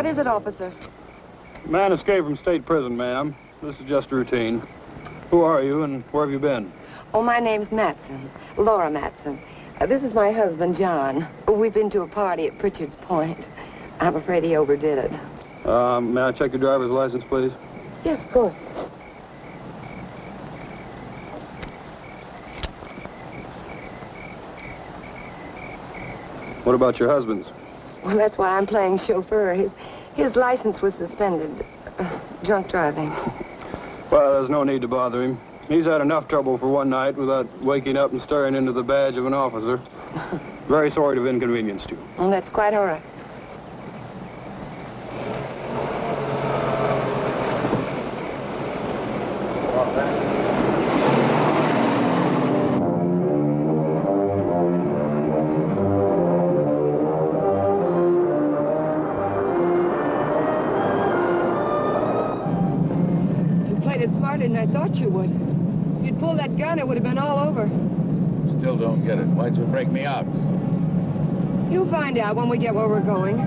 What is it, officer? Man escaped from state prison, ma'am. This is just routine. Who are you and where have you been? Oh, my name's Matson. Laura Matson. This is my husband, John. We've been to a party at Pritchard's Point. I'm afraid he overdid it. May I check your driver's license, please? Yes, of course. What about your husband's? Well, that's why I'm playing chauffeur. His license was suspended. Drunk driving. Well, there's no need to bother him. He's had enough trouble for one night without waking up and staring into the badge of an officer. Very sorry to have inconvenienced you. Well, that's quite all right. Than I thought you would. If you'd pulled that gun, it would have been all over. Still don't get it. Why'd you break me out? You'll find out when we get where we're going.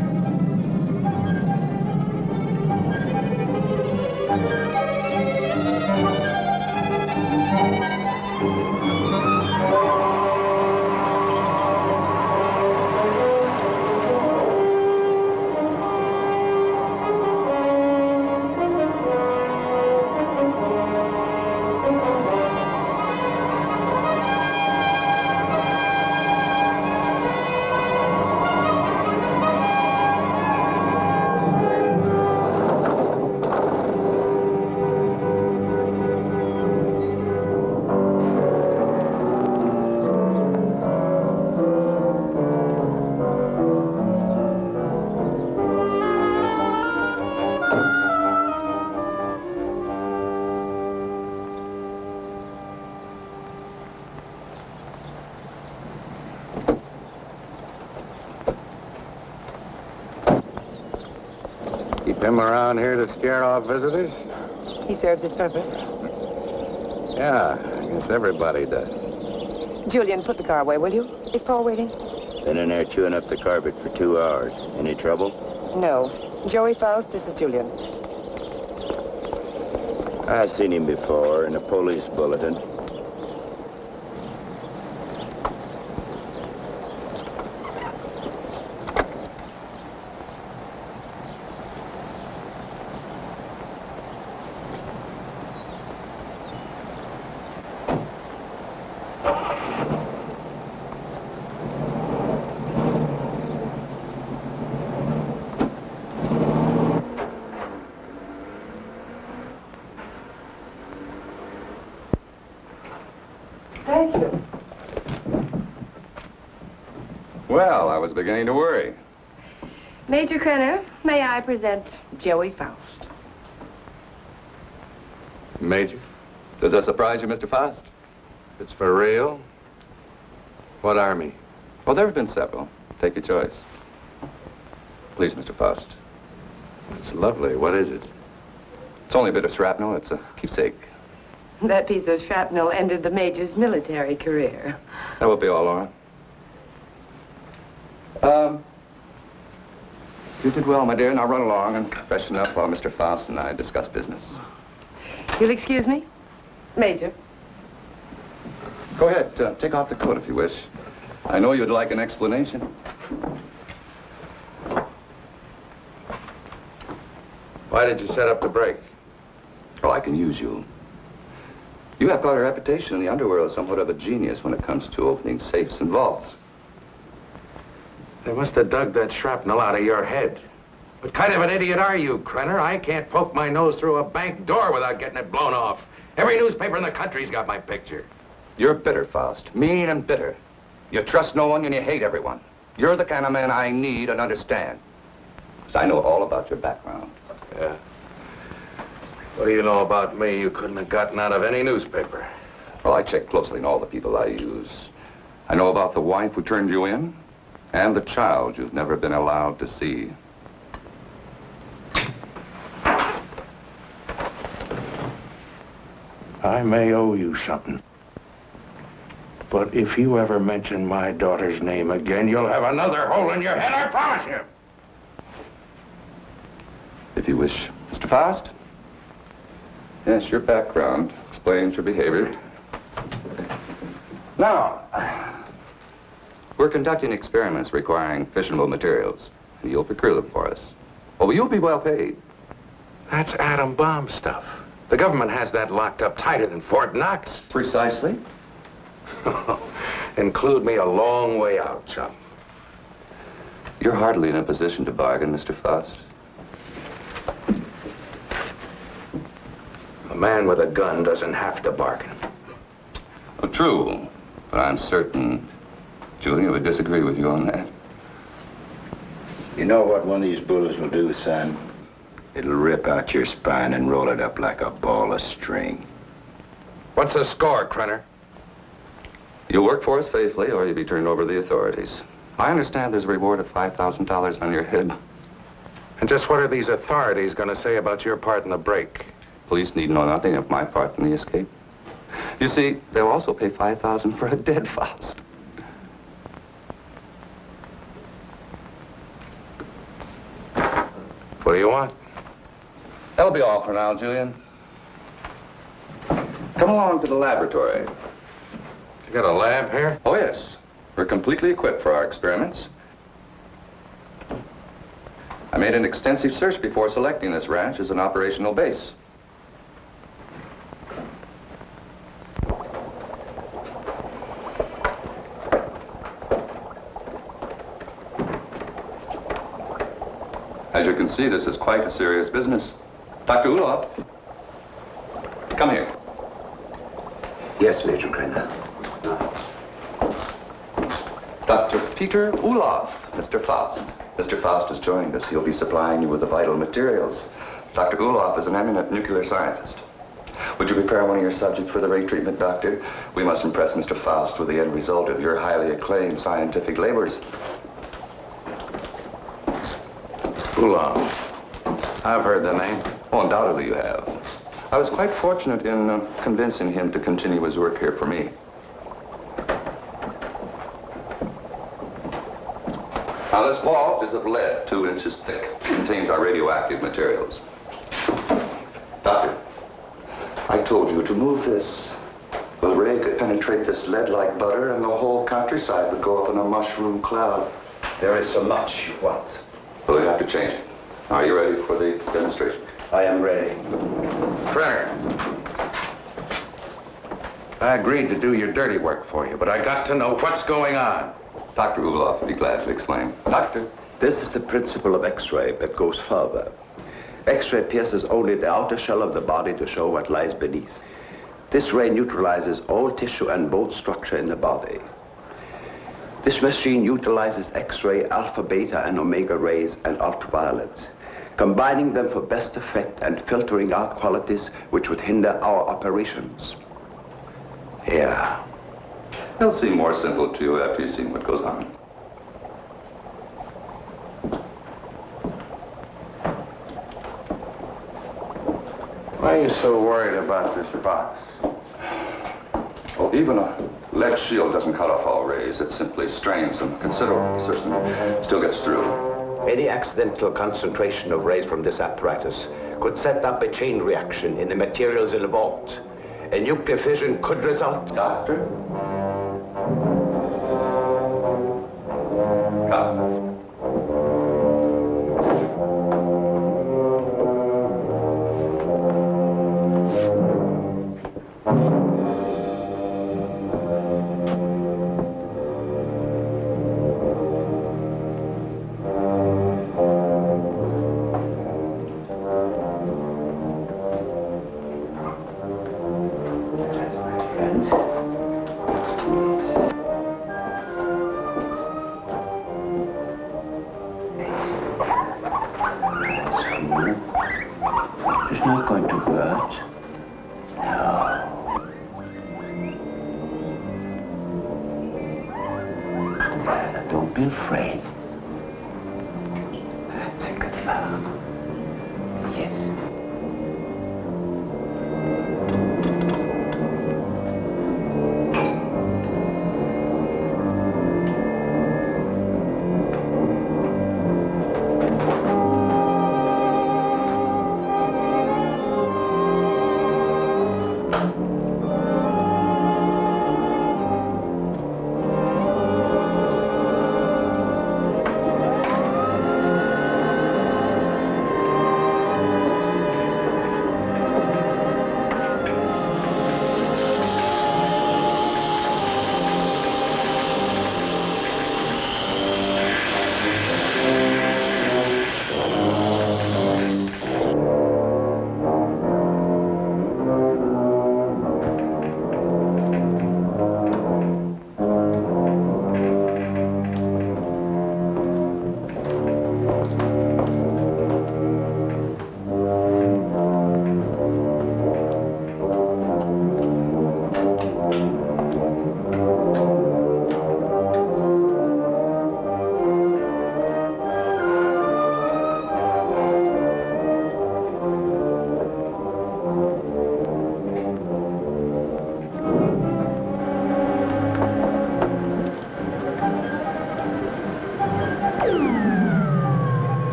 Him around here to scare off visitors? He serves his purpose. Yeah, I guess everybody does. Julian, put the car away, will you? Is Paul waiting? Been in there chewing up the carpet for 2 hours. Any trouble? No. Joey Faust, this is Julian. I've seen him before in a police bulletin. Thank you. Well, I was beginning to worry. Major Krenner, may I present Joey Faust? Major? Does that surprise you, Mr. Faust? It's for real? What army? Well, there have been several. Take your choice. Please, Mr. Faust. It's lovely. What is it? It's only a bit of shrapnel. It's a keepsake. That piece of shrapnel ended the Major's military career. That will be all, Laura. You did well, my dear. Now run along and freshen up while Mr. Faust and I discuss business. You'll excuse me? Major. Go ahead. Take off the coat if you wish. I know you'd like an explanation. Why did you set up the break? Oh, I can use you. You have quite a reputation in the underworld, somewhat of a genius when it comes to opening safes and vaults. They must have dug that shrapnel out of your head. What kind of an idiot are you, Krenner? I can't poke my nose through a bank door without getting it blown off. Every newspaper in the country's got my picture. You're bitter, Faust. Mean and bitter. You trust no one and you hate everyone. You're the kind of man I need and understand. Because I know all about your background. Yeah. What do you know about me you couldn't have gotten out of any newspaper? Well, I check closely on all the people I use. I know about the wife who turned you in and the child you've never been allowed to see. I may owe you something. But if you ever mention my daughter's name again, you'll have another hole in your head, I promise you. English. Mr. Faust? Yes, your background explains your behavior. Now, we're conducting experiments requiring fissionable materials, and you'll procure them for us. Oh, you'll be well paid. That's atom bomb stuff. The government has that locked up tighter than Fort Knox. Precisely. Include me a long way out, chum. You're hardly in a position to bargain, Mr. Faust. A man with a gun doesn't have to bargain. Oh, true, but I'm certain Julia would disagree with you on that. You know what one of these bullets will do, son? It'll rip out your spine and roll it up like a ball of string. What's the score, Krenner? You'll work for us faithfully, or you'll be turned over to the authorities. I understand there's a reward of $5,000 on your head. And just what are these authorities going to say about your part in the break? Police need know nothing of my part in the escape. You see, they'll also pay $5,000 for a dead Faust. What do you want? That'll be all for now, Julian. Come along to the laboratory. You got a lab here? Oh, yes. We're completely equipped for our experiments. I made an extensive search before selecting this ranch as an operational base. As you can see, this is quite a serious business. Dr. Ulof, come here. Yes, Major Krenner. Dr. Peter Ulof, Mr. Faust. Mr. Faust has joined us. He'll be supplying you with the vital materials. Dr. Ulof is an eminent nuclear scientist. Would you prepare one of your subjects for the ray treatment, Doctor? We must impress Mr. Faust with the end result of your highly acclaimed scientific labors. Ulof. I've heard the name. Oh, undoubtedly you have. I was quite fortunate in convincing him to continue his work here for me. Now, this vault is of lead, 2 inches thick. It contains our radioactive materials. Doctor, I told you to move this. The ray could penetrate this lead like butter, and the whole countryside would go up in a mushroom cloud. There is so much you want. Well, we have to change it. Are you ready for the demonstration? I am ready. Krenner. I agreed to do your dirty work for you, but I got to know what's going on. Dr. Ulof would be glad to explain. Doctor? This is the principle of X-ray that goes further. X-ray pierces only the outer shell of the body to show what lies beneath. This ray neutralizes all tissue and bone structure in the body. This machine utilizes X-ray, alpha, beta, and omega rays and ultraviolets, combining them for best effect and filtering out qualities which would hinder our operations. Yeah. It'll seem more simple to you after you've seen what goes on. Why are you so worried about this box? Oh, even a lead shield doesn't cut off all rays. It simply strains them. Considerable precision still gets through. Any accidental concentration of rays from this apparatus could set up a chain reaction in the materials in the vault. A nuclear fission could result. Doctor? Come. It's not going to hurt. No. Don't be afraid. That's a good fellow. Yes.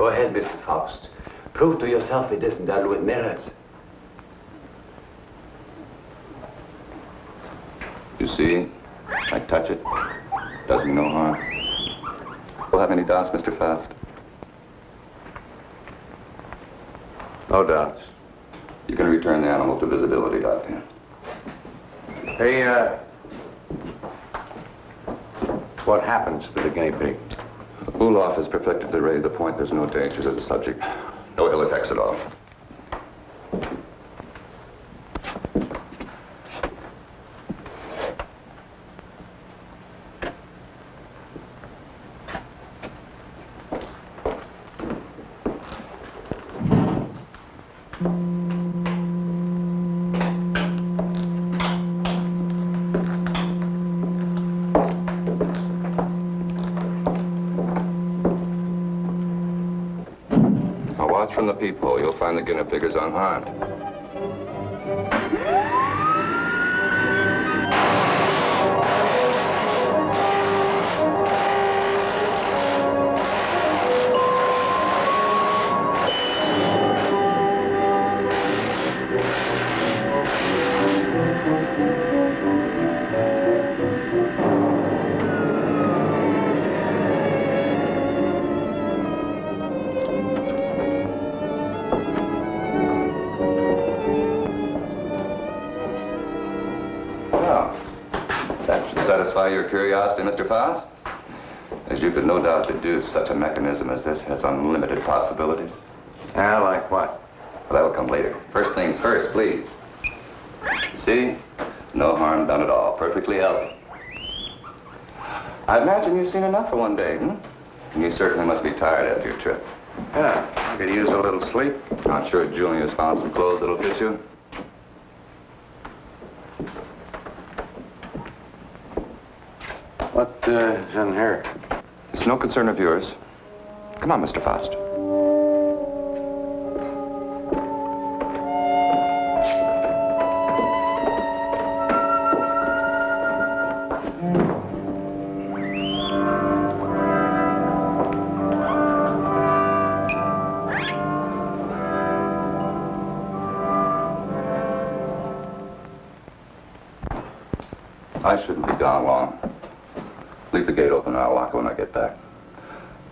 Go ahead, Mr. Faust. Prove to yourself it isn't done with mirrors. You see? I touch it. Does me no harm. We'll have any doubts, Mr. Faust? No doubts. You can return the animal to visibility, Doctor. Hey, what happens to the guinea pig? Ulof has perfected the ray to the point there's no danger to the subject. No ill effects at all. From the peephole, you'll find the guinea pig is unharmed. Satisfy your curiosity, Mr. Faust? As you could no doubt deduce, such a mechanism as this has unlimited possibilities. Yeah, like what? Well, that'll come later. First things first, please. See? No harm done at all. Perfectly healthy. I imagine you've seen enough for one day, And you certainly must be tired after your trip. Yeah, I could use a little sleep. I'm sure Julia's found some clothes that'll fit you. What is in here? It's no concern of yours. Come on, Mr. Faust. I shouldn't be gone long. Leave the gate open and I'll lock it when I get back.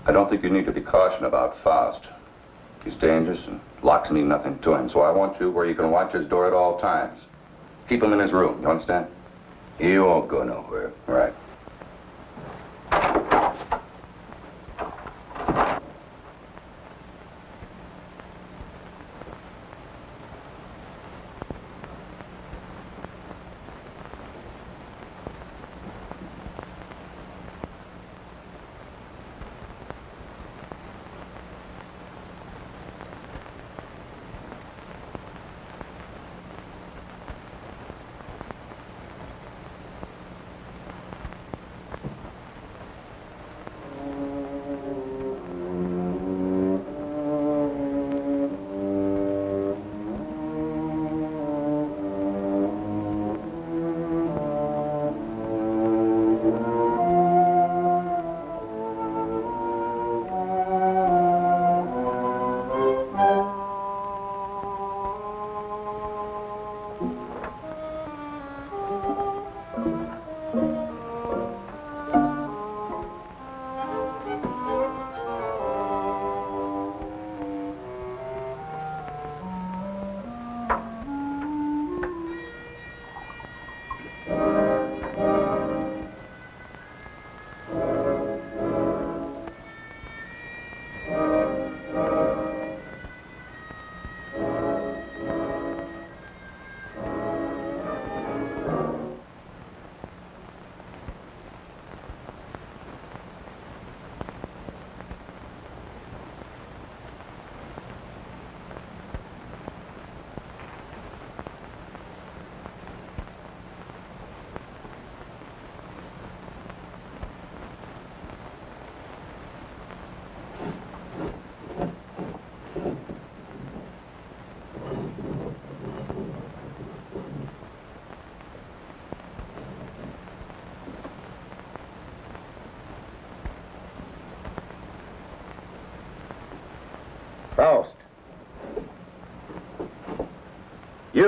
I don't think you need to be cautioned about Faust. He's dangerous and locks mean nothing to him, so I want you where you can watch his door at all times. Keep him in his room, you understand? He won't go nowhere. All right.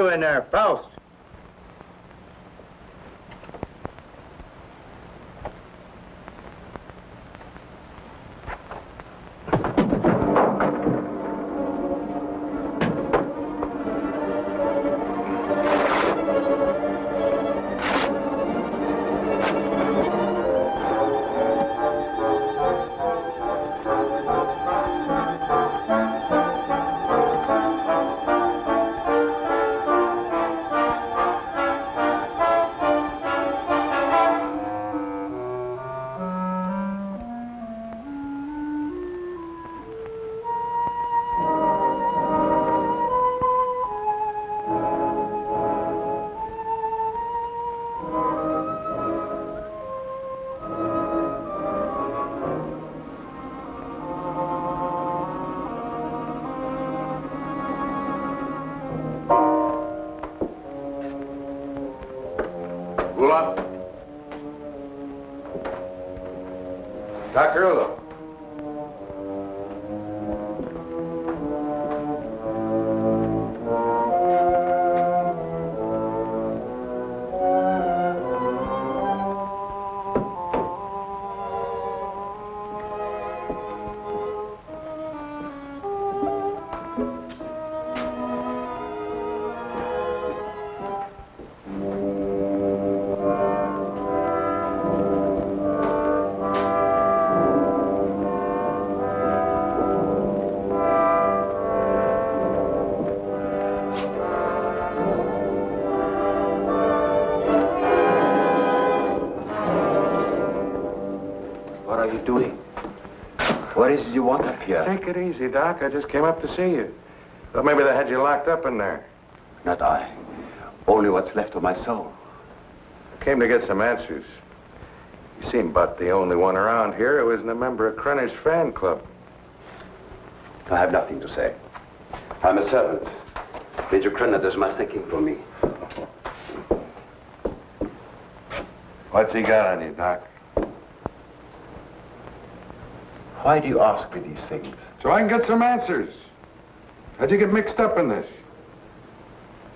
You in there, Faust. Ulof. Dr. Ulof. What are you doing? What is it you want up here? Take it easy, Doc. I just came up to see you. Thought maybe they had you locked up in there. Not I. Only what's left of my soul. Came to get some answers. You seem about the only one around here who isn't a member of Krenner's fan club. I have nothing to say. I'm a servant. Major Krenner does my thinking for me. What's he got on you, Doc? Why do you ask me these things? So I can get some answers. How'd you get mixed up in this?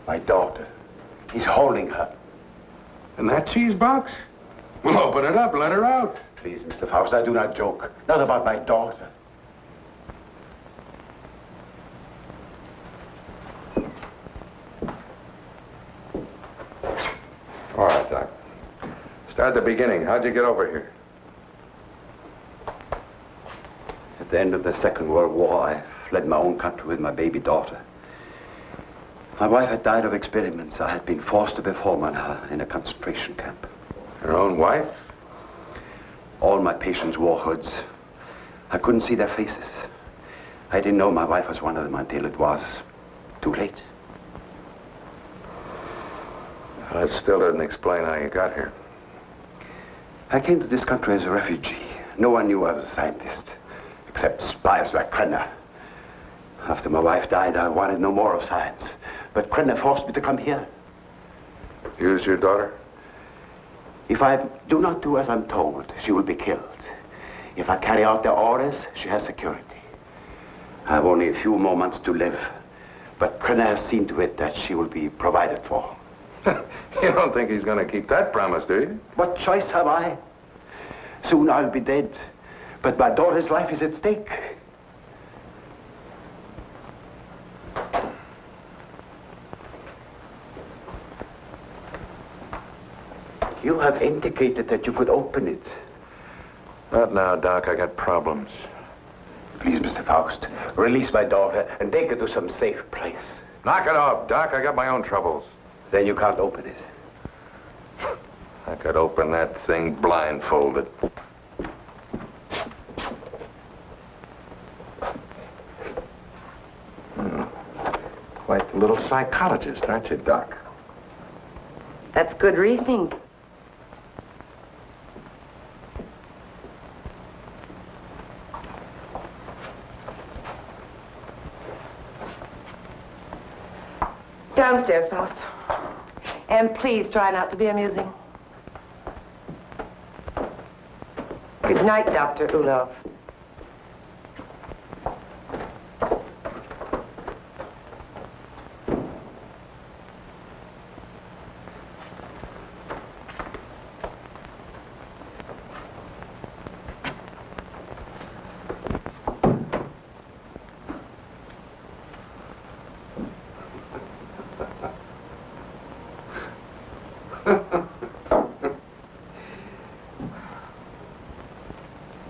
My daughter. He's holding her. In that cheese box? Well, open it up. Let her out. Please, Mr. Faust, I do not joke. Not about my daughter. All right, Doc. Start at the beginning. How'd you get over here? At the end of the Second World War, I fled my own country with my baby daughter. My wife had died of experiments. I had been forced to perform on her in a concentration camp. Your own wife? All my patients wore hoods. I couldn't see their faces. I didn't know my wife was one of them until it was too late. That still doesn't explain how you got here. I came to this country as a refugee. No one knew I was a scientist, except spies like Krenner. After my wife died, I wanted no more of science. But Krenner forced me to come here. Use your daughter? If I do not do as I'm told, she will be killed. If I carry out their orders, she has security. I have only a few more months to live. But Krenner has seen to it that she will be provided for. You don't think he's going to keep that promise, do you? What choice have I? Soon I'll be dead. But my daughter's life is at stake. You have indicated that you could open it. Not now, Doc. I got problems. Please, Mr. Faust, release my daughter and take her to some safe place. Knock it off, Doc. I got my own troubles. Then you can't open it. I could open that thing blindfolded. Quite the little psychologist, aren't you, Doc? That's good reasoning. Downstairs, Faust. And please try not to be amusing. Good night, Dr. Ulof.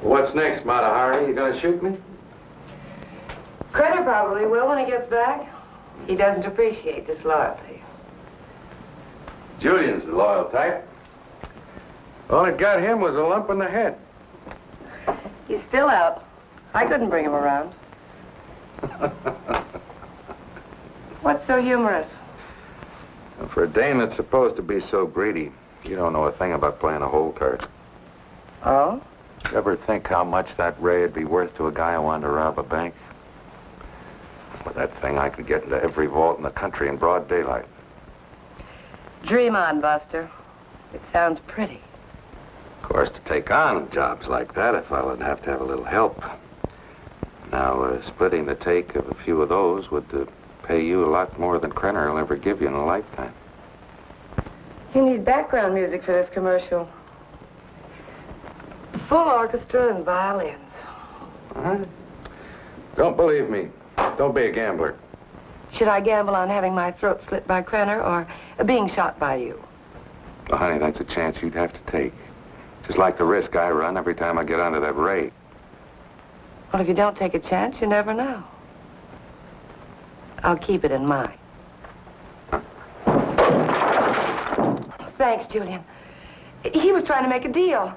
What's next, Mata Hari? You gonna shoot me? Credit probably will when he gets back. He doesn't appreciate disloyalty. Julian's the loyal type. All it got him was a lump in the head. He's still out. I couldn't bring him around. What's so humorous? For a dame that's supposed to be so greedy, you don't know a thing about playing a hole card. Oh? You ever think how much that ray would be worth to a guy who wanted to rob a bank? With that thing, I could get into every vault in the country in broad daylight. Dream on, Buster. It sounds pretty. Of course, to take on jobs like that, a fella'd have to have a little help. Now, splitting the take of a few of those would pay you a lot more than Krenner will ever give you in a lifetime. You need background music for this commercial. Full orchestra and violins. Huh? Don't believe me. Don't be a gambler. Should I gamble on having my throat slit by Krenner or being shot by you? Well, honey, that's a chance you'd have to take. Just like the risk I run every time I get onto that ray. Well, if you don't take a chance, you never know. I'll keep it in mind. Thanks, Julian. He was trying to make a deal.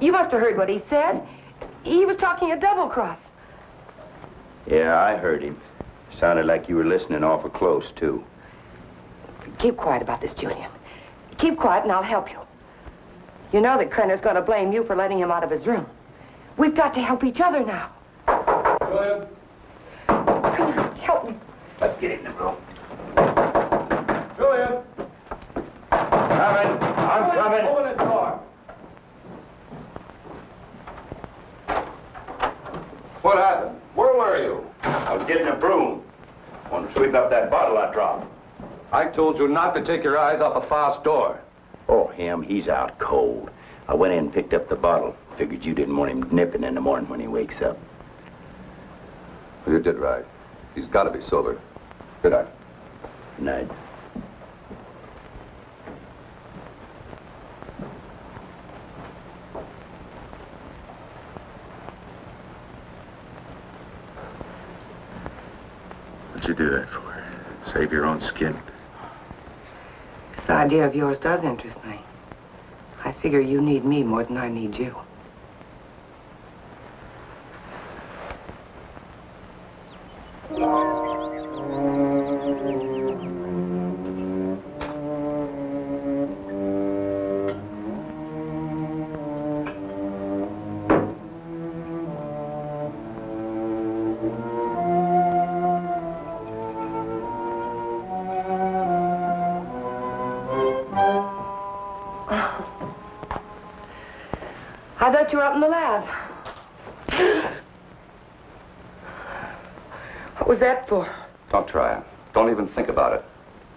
You must have heard what he said. He was talking a double cross. Yeah, I heard him. Sounded like you were listening awful close, too. Keep quiet about this, Julian. Keep quiet and I'll help you. You know that Krenner's going to blame you for letting him out of his room. We've got to help each other now. Julian? Come on, help me. Let's get in the room. Julian? Coming. I'm coming. Open this door. What happened? Where were you? I was getting a broom. Want to sweep up that bottle I dropped. I told you not to take your eyes off of Faust's door. Oh, him, he's out cold. I went in and picked up the bottle. Figured you didn't want him nipping in the morning when he wakes up. You did right. He's got to be sober. Good night. Good night. What'd you do that for? Save your own skin? This idea of yours does interest me. I figure you need me more than I need you. I thought you were up in the lab. What was that for? Don't try it. Don't even think about it.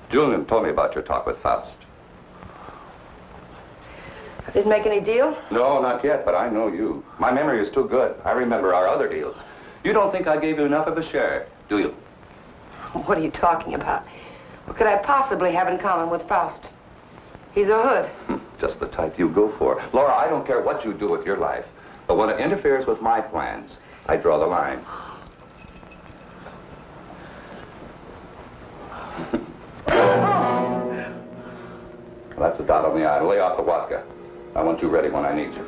Julian told me about your talk with Faust. I didn't make any deal? No, not yet, but I know you. My memory is too good. I remember our other deals. You don't think I gave you enough of a share, do you? What are you talking about? What could I possibly have in common with Faust? He's a hood. Just the type you go for. Laura, I don't care what you do with your life, but when it interferes with my plans, I draw the line. Well, that's a dot on the I. Lay off the vodka. I want you ready when I need you.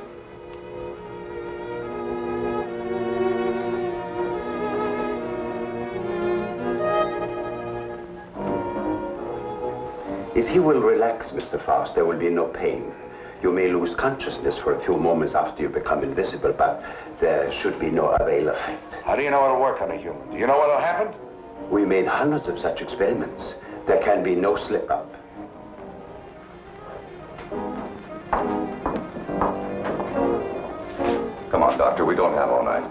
If you will relax, Mr. Faust, there will be no pain. You may lose consciousness for a few moments after you become invisible, but there should be no other ill effect. How do you know it'll work on a human? Do you know what'll happen? We made hundreds of such experiments. There can be no slip-up. Come on, Doctor, we don't have all night.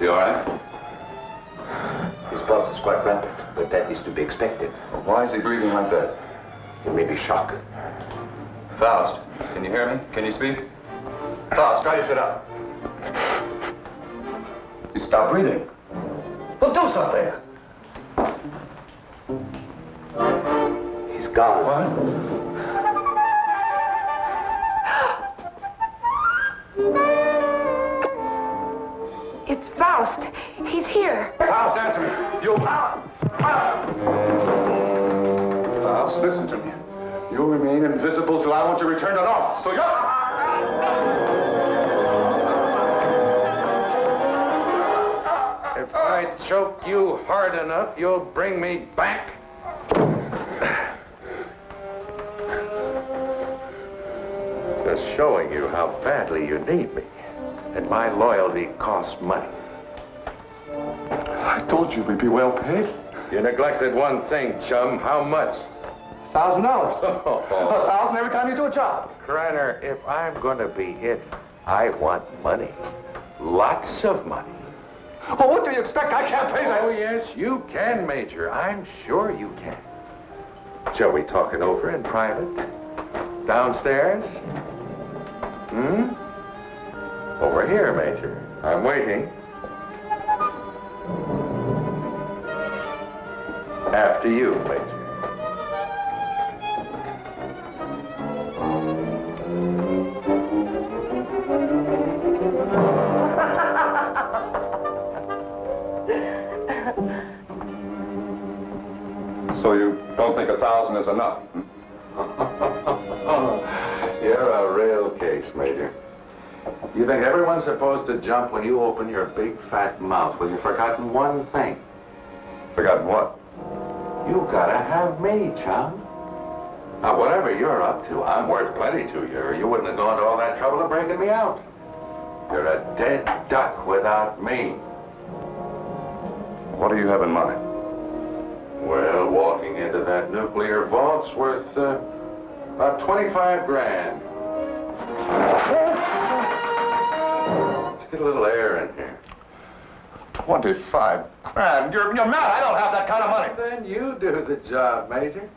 he all right? His pulse is quite rapid, but that is to be expected. Why is he breathing like that? It may be shock. Faust, can you hear me? Can you speak? Faust, try to sit up. He stopped breathing. Well, do something. He's gone. What? It's Faust. He's here. Faust, answer me. You... Faust, listen to me. You'll remain invisible till I want to return to normal. So you're... If I choke you hard enough, you'll bring me back. Just showing you how badly you need me. And my loyalty costs money. I told you we'd be well paid. You neglected one thing, chum. How much? $1,000. Oh. 1,000 every time you do a job. Kreiner, if I'm going to be it, I want money. Lots of money. Well, what do you expect? I can't pay that. Oh, yes, you can, Major. I'm sure you can. Shall we talk it over in private? Downstairs? Over here, Major. I'm waiting. After you, Major. So you don't think 1,000 is enough? You're a real case, Major. You think everyone's supposed to jump when you open your big fat mouth? Well, you've forgotten one thing. Forgotten what? You gotta have me, chum. Now, whatever you're up to, I'm worth plenty to you, or you wouldn't have gone to all that trouble of breaking me out. You're a dead duck without me. What do you have in mind? Well, walking into that nuclear vault's worth about 25 grand. Let's get a little air in here. 25 grand? You're mad. I don't have that kind of money. Then you do the job, Major.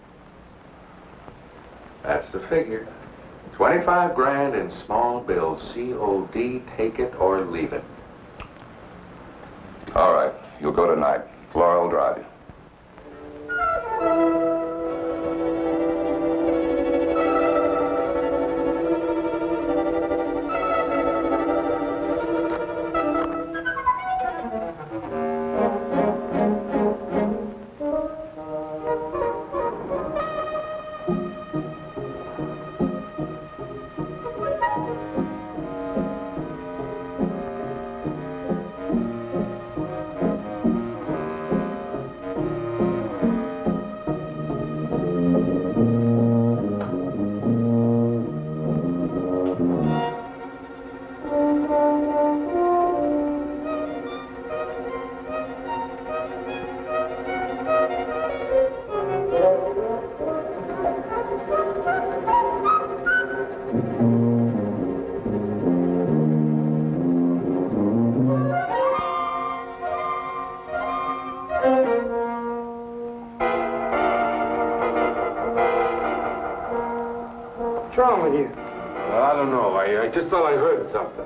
That's the figure. 25 grand in small bills, COD, take it or leave it. All right. You'll go tonight. Laura will drive you. What's wrong with you? I don't know. I just thought I heard something.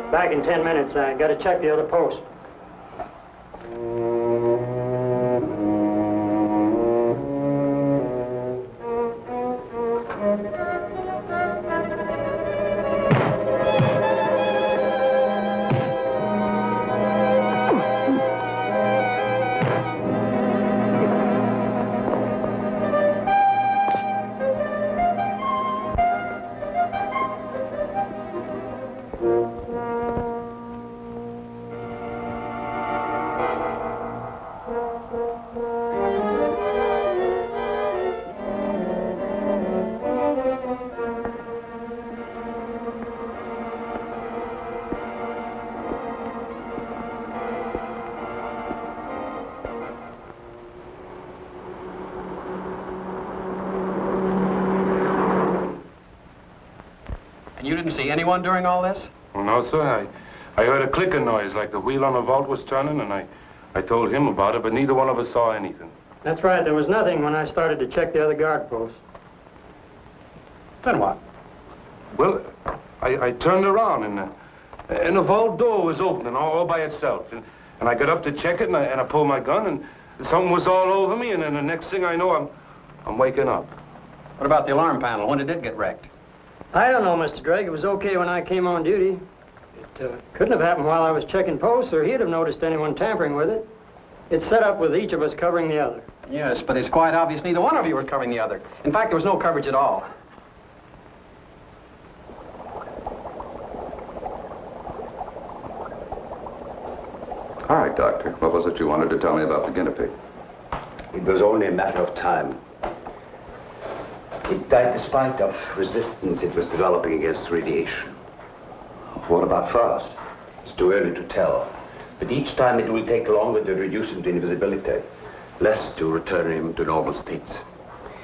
Back in 10 minutes. I got to check the other post. And you didn't see anyone during all this? No, sir. I heard a clicking noise like the wheel on the vault was turning, and I told him about it, but neither one of us saw anything. That's right. There was nothing when I started to check the other guard posts. Then what? Well, I turned around, and the vault door was opening all by itself. And I got up to check it, and I pulled my gun, and something was all over me, and then the next thing I know, I'm waking up. What about the alarm panel? When did it get wrecked? I don't know, Mr. Drake. It was okay when I came on duty. It couldn't have happened while I was checking posts, or he'd have noticed anyone tampering with it. It's set up with each of us covering the other. Yes, but it's quite obvious neither one of you was covering the other. In fact, there was no coverage at all. All right, Doctor. What was it you wanted to tell me about the guinea pig? It was only a matter of time. It died despite of resistance it was developing against radiation. What about Faust? It's too early to tell. But each time it will take longer to reduce him to invisibility, less to return him to normal states.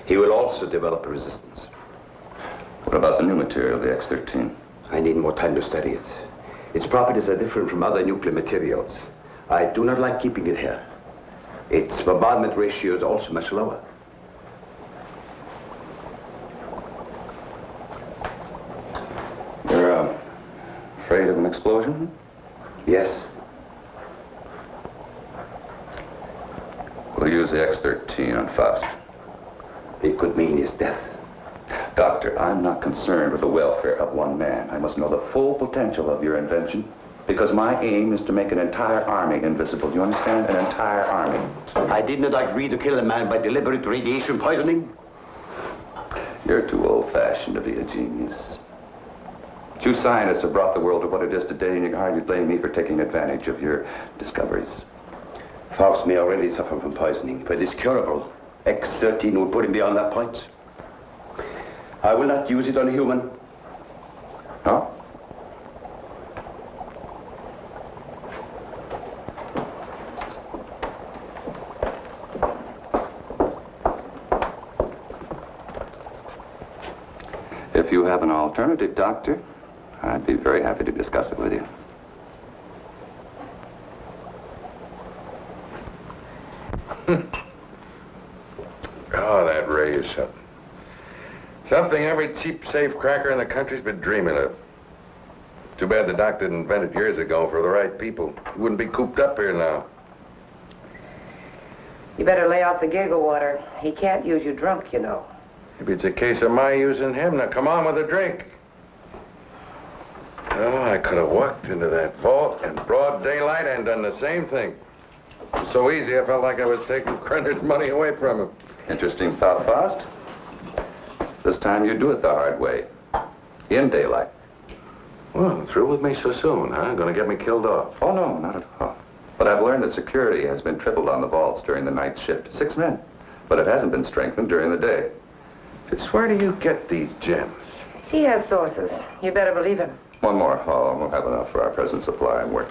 He will also develop a resistance. What about the new material, the X-13? I need more time to study it. Its properties are different from other nuclear materials. I do not like keeping it here. Its bombardment ratio is also much lower. You're afraid of an explosion? Yes. We'll use the X-13 on Faust. It could mean his death. Doctor, I'm not concerned with the welfare of one man. I must know the full potential of your invention, because my aim is to make an entire army invisible. Do you understand? An entire army. I did not agree to kill a man by deliberate radiation poisoning. You're too old-fashioned to be a genius. You scientists have brought the world to what it is today, and you can hardly blame me for taking advantage of your discoveries. Faust may already suffer from poisoning, but it's curable. X-13 will put him beyond that point. I will not use it on a human. Huh? If you have an alternative, Doctor, I'd be very happy to discuss it with you. Oh, that ray is something. Something every cheap safe cracker in the country's been dreaming of. Too bad the doc didn't invent it years ago for the right people. He wouldn't be cooped up here now. You better lay off the giggle water. He can't use you drunk, you know. Maybe it's a case of my using him. Now, come on with a drink. Oh, I could have walked into that vault in broad daylight and done the same thing. It was so easy, I felt like I was taking Krenner's money away from him. Interesting thought, Faust. This time you do it the hard way. In daylight. Well, through with me so soon, huh? Gonna get me killed off. Oh, no, not at all. But I've learned that security has been tripled on the vaults during the night shift. 6 men. But it hasn't been strengthened during the day. Just where do you get these gems? He has sources. You better believe him. One more haul, and we'll have enough for our present supply and work.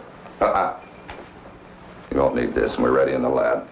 You won't need this, and we're ready in the lab.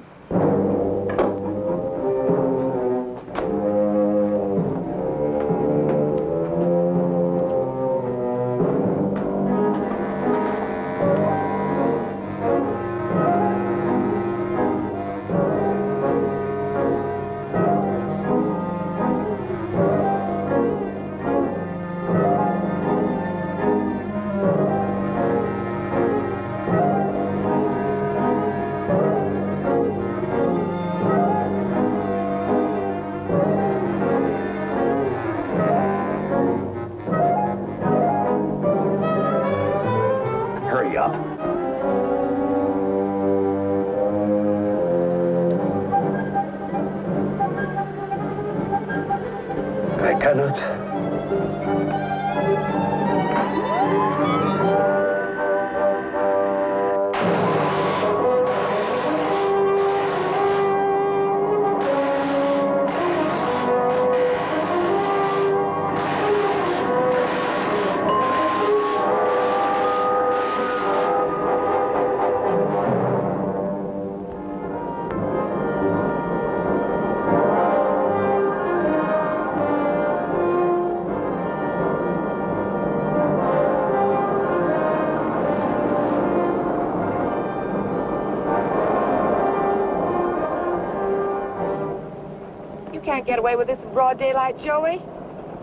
can't get away with this in broad daylight, Joey.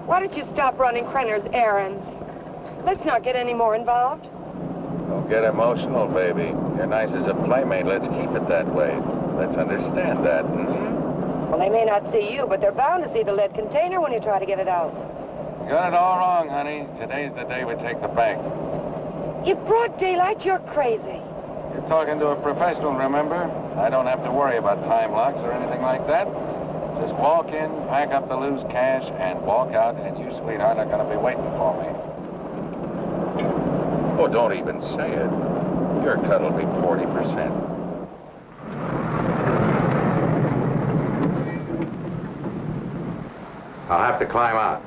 Why don't you stop running Krenner's errands? Let's not get any more involved. Don't get emotional, baby. You're nice as a playmate. Let's keep it that way. Let's understand that. Well, they may not see you, but they're bound to see the lead container when you try to get it out. You got it all wrong, honey. Today's the day we take the bank. In broad daylight, you're crazy. You're talking to a professional, remember? I don't have to worry about time locks or anything like that. Just walk in, pack up the loose cash, and walk out, and you, sweetheart, are going to be waiting for me. Oh, don't even say it. Your cut will be 40%. I'll have to climb out.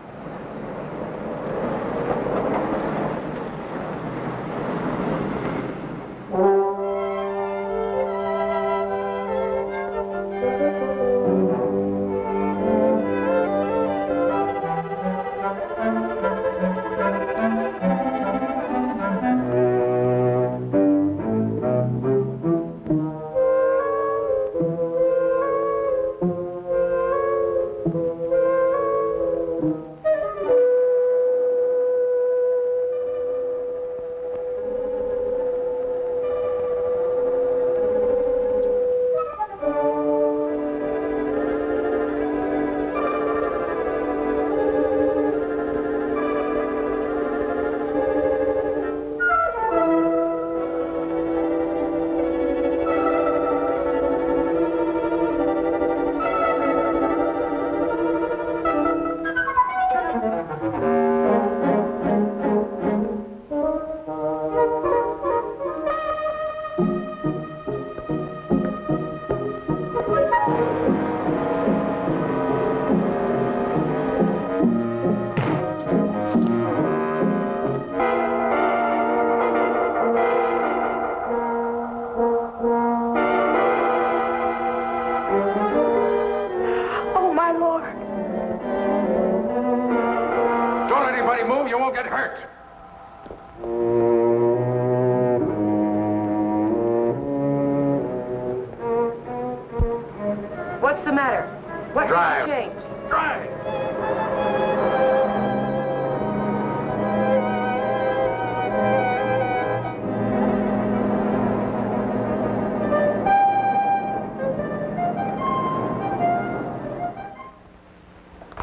What's the matter? What Drive. changed? Drive!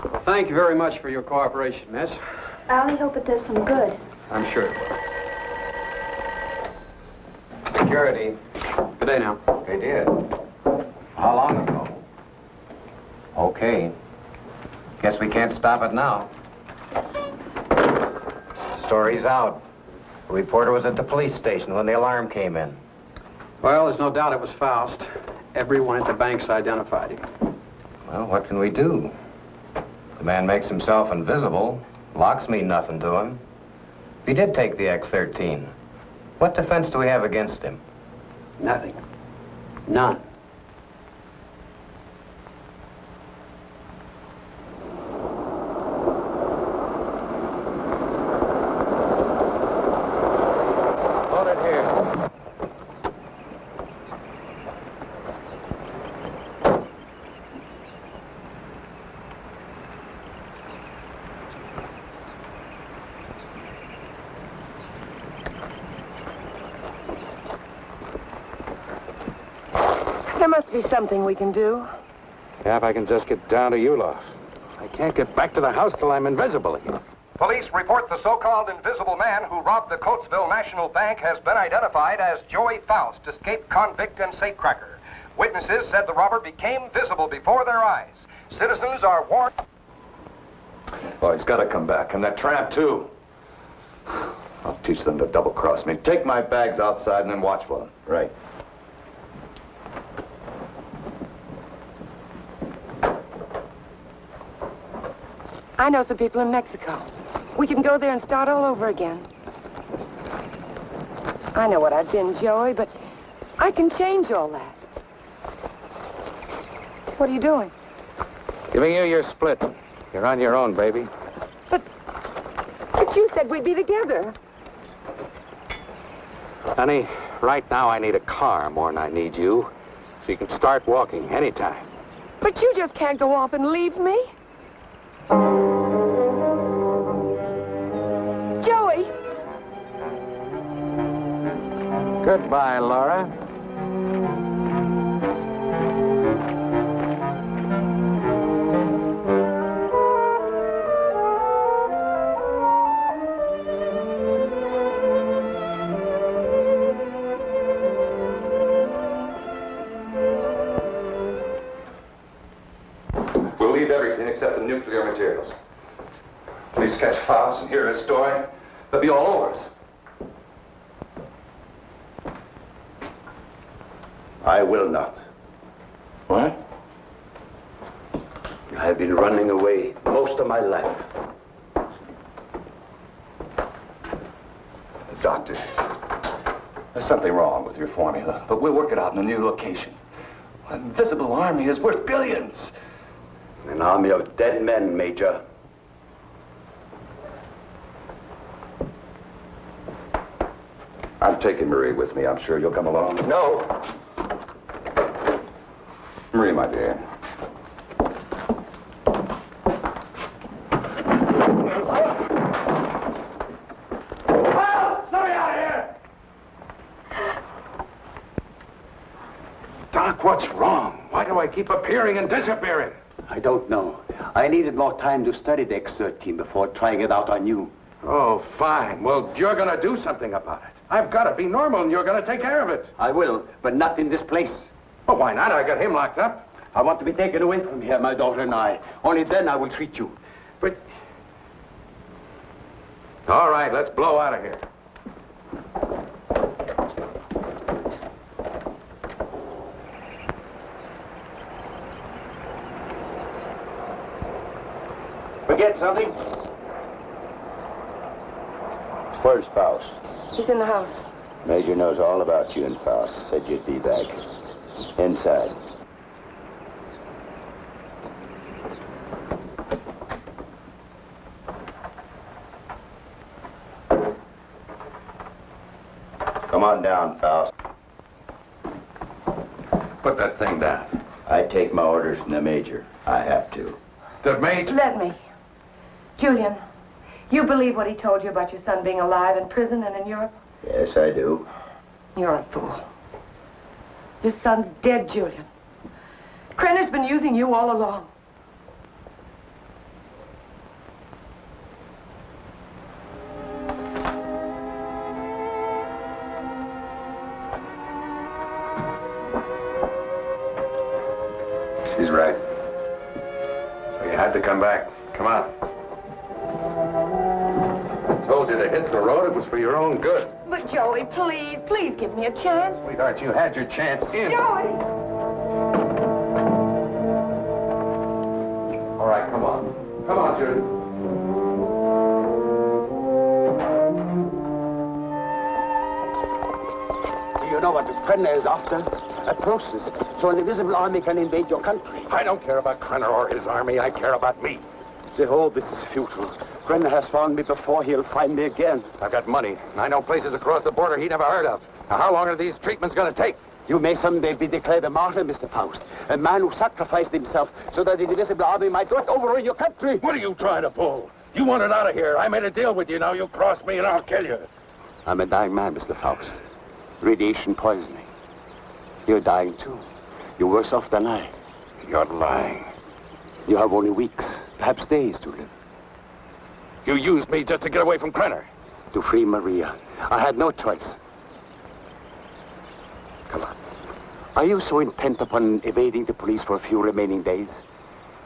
Well, thank you very much for your cooperation, miss. I only hope it does some good. I'm sure it will. Security. Good day now. They did. How long ago? Okay. Guess we can't stop it now. Story's out. The reporter was at the police station when the alarm came in. Well, there's no doubt it was Faust. Everyone at the bank's identified him. Well, what can we do? The man makes himself invisible. Locks mean nothing to him. If he did take the X-13, what defense do we have against him? Nothing. None. Hold it here. There must be something we can do. Yeah, if I can just get down to Ulof. I can't get back to the house till I'm invisible again. Police report the so-called invisible man who robbed the Coatesville National Bank has been identified as Joey Faust, escaped convict and safecracker. Witnesses said the robber became visible before their eyes. Citizens are warned. Oh, he's got to come back. And that tramp, too. I'll teach them to double-cross me. Take my bags outside and then watch for them. Right. I know some people in Mexico. We can go there and start all over again. I know what I've been, Joey, but I can change all that. What are you doing? Giving you your split. You're on your own, baby. But you said we'd be together. Honey, right now I need a car more than I need you. So you can start walking anytime. But you just can't go off and leave me. Joey! Goodbye, Laura. We'll leave everything except the nuclear materials. Please catch Faust and hear his story. They'll be all over us. I will not. What? I've been running away most of my life. Doctor, there's something wrong with your formula, but we'll work it out in a new location. An invisible army is worth billions. An army of dead men, Major. I'm taking Marie with me. I'm sure you'll come along. No. Marie, my dear. Doc, what's wrong? Why do I keep appearing and disappearing? I don't know. I needed more time to study the X-13 before trying it out on you. Oh, fine. Well, you're going to do something about it. I've got to be normal, and you're going to take care of it. I will, but not in this place. Well, why not? I got him locked up. I want to be taken away from here, my daughter and I. Only then I will treat you. But... All right, let's blow out of here. Forget something? Where's Faust? He's in the house. Major knows all about you and Faust. Said you'd be back. Inside. Come on down, Faust. Put that thing down. I take my orders from the Major. I have to. The Major... Let me. Julian, you believe what he told you about your son being alive in prison and in Europe? Yes, I do. You're a fool. Your son's dead, Julian. Krenner's been using you all along. She's right. So you had to come back. Come on. I told you to hit the road. It was for your own good. But Joey, please, please give me a chance. Sweetheart, you had your chance in. Joey! All right, come on. Come on, Judy. Do you know what Krenner is after? A process so an invisible army can invade your country. I don't care about Krenner or his army. I care about me. The whole this is futile. Krenner has found me before. He'll find me again. I've got money. I know places across the border he never heard of. Now, how long are these treatments going to take? You may someday be declared a martyr, Mr. Faust. A man who sacrificed himself so that the invisible army might not overrun your country. What are you trying to pull? You want it out of here. I made a deal with you. Now you cross me and I'll kill you. I'm a dying man, Mr. Faust. Radiation poisoning. You're dying, too. You're worse off than I. You're lying. You have only weeks, perhaps days to live. You used me just to get away from Krenner. To free Maria. I had no choice. Come on. Are you so intent upon evading the police for a few remaining days?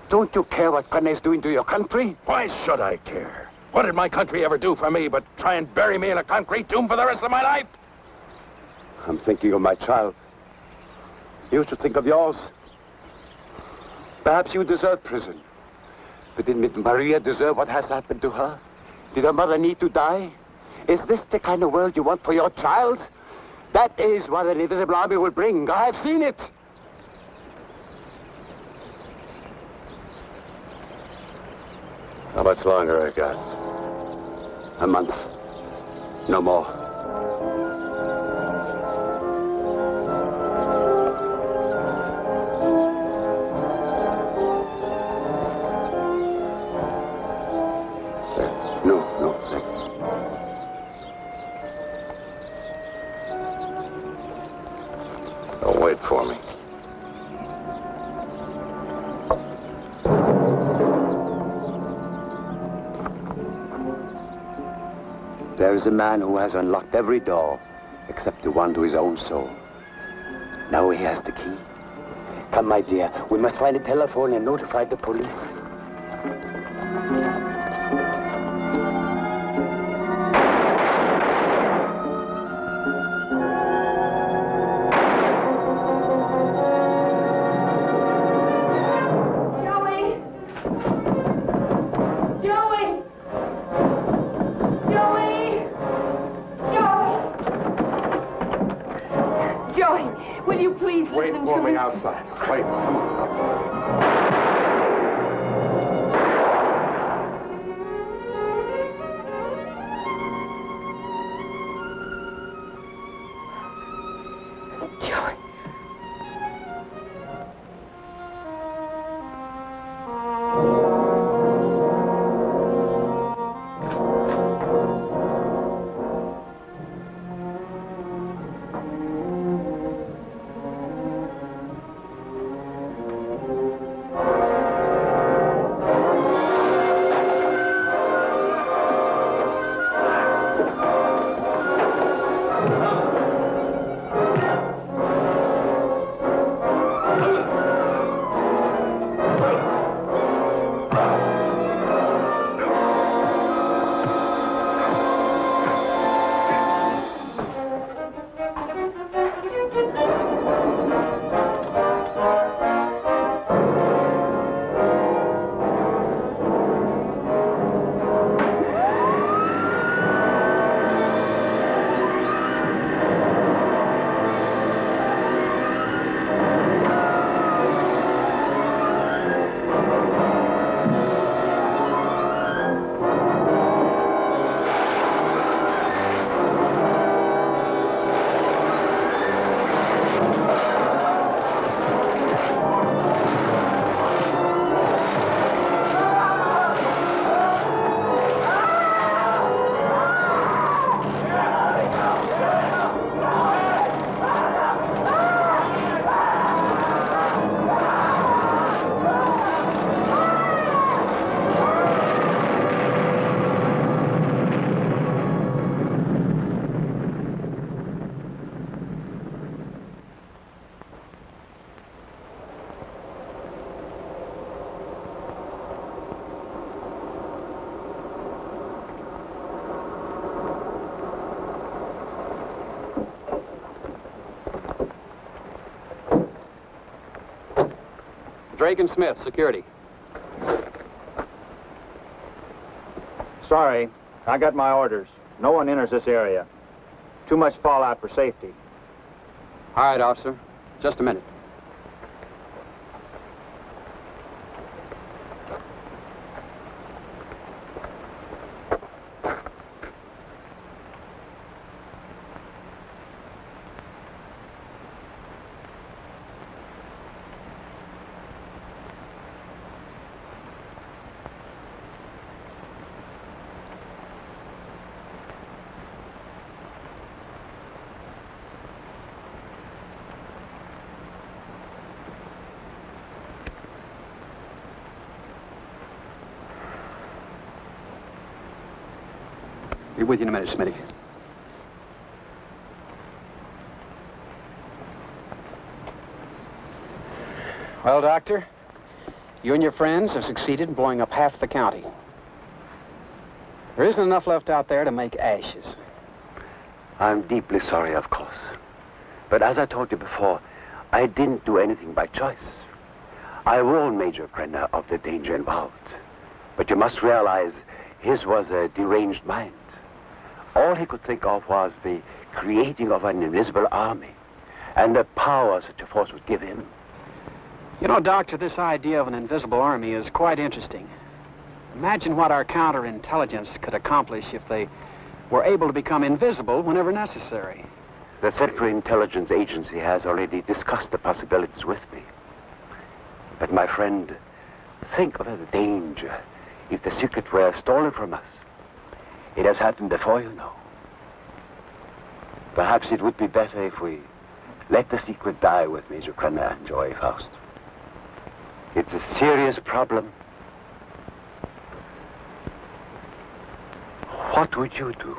Don't you care what Krenner is doing to your country? Why should I care? What did my country ever do for me but try and bury me in a concrete tomb for the rest of my life? I'm thinking of my child. You should think of yours. Perhaps you deserve prison. But did Maria deserve what has happened to her? Did her mother need to die? Is this the kind of world you want for your child? That is what an invisible army will bring. I have seen it. How much longer I got? A month. No more. There is a man who has unlocked every door except the one to his own soul. Now he has the key. Come, my dear. We must find a telephone and notify the police. Wait for me outside. Wait for me outside. Drake and Smith, security. Sorry, I got my orders. No one enters this area. Too much fallout for safety. All right, officer. Just a minute. Be with you in a minute, Smitty. Well, Doctor, you and your friends have succeeded in blowing up half the county. There isn't enough left out there to make ashes. I'm deeply sorry, of course. But as I told you before, I didn't do anything by choice. I warned Major Krenner of the danger involved. But you must realize his was a deranged mind. All he could think of was the creating of an invisible army and the power such a force would give him. You know, Doctor, this idea of an invisible army is quite interesting. Imagine what our counterintelligence could accomplish if they were able to become invisible whenever necessary. The Central Intelligence Agency has already discussed the possibilities with me. But my friend, think of the danger if the secret were stolen from us. It has happened before, you know. Perhaps it would be better if we let the secret die with Major Krenner and Joy Faust. It's a serious problem. What would you do?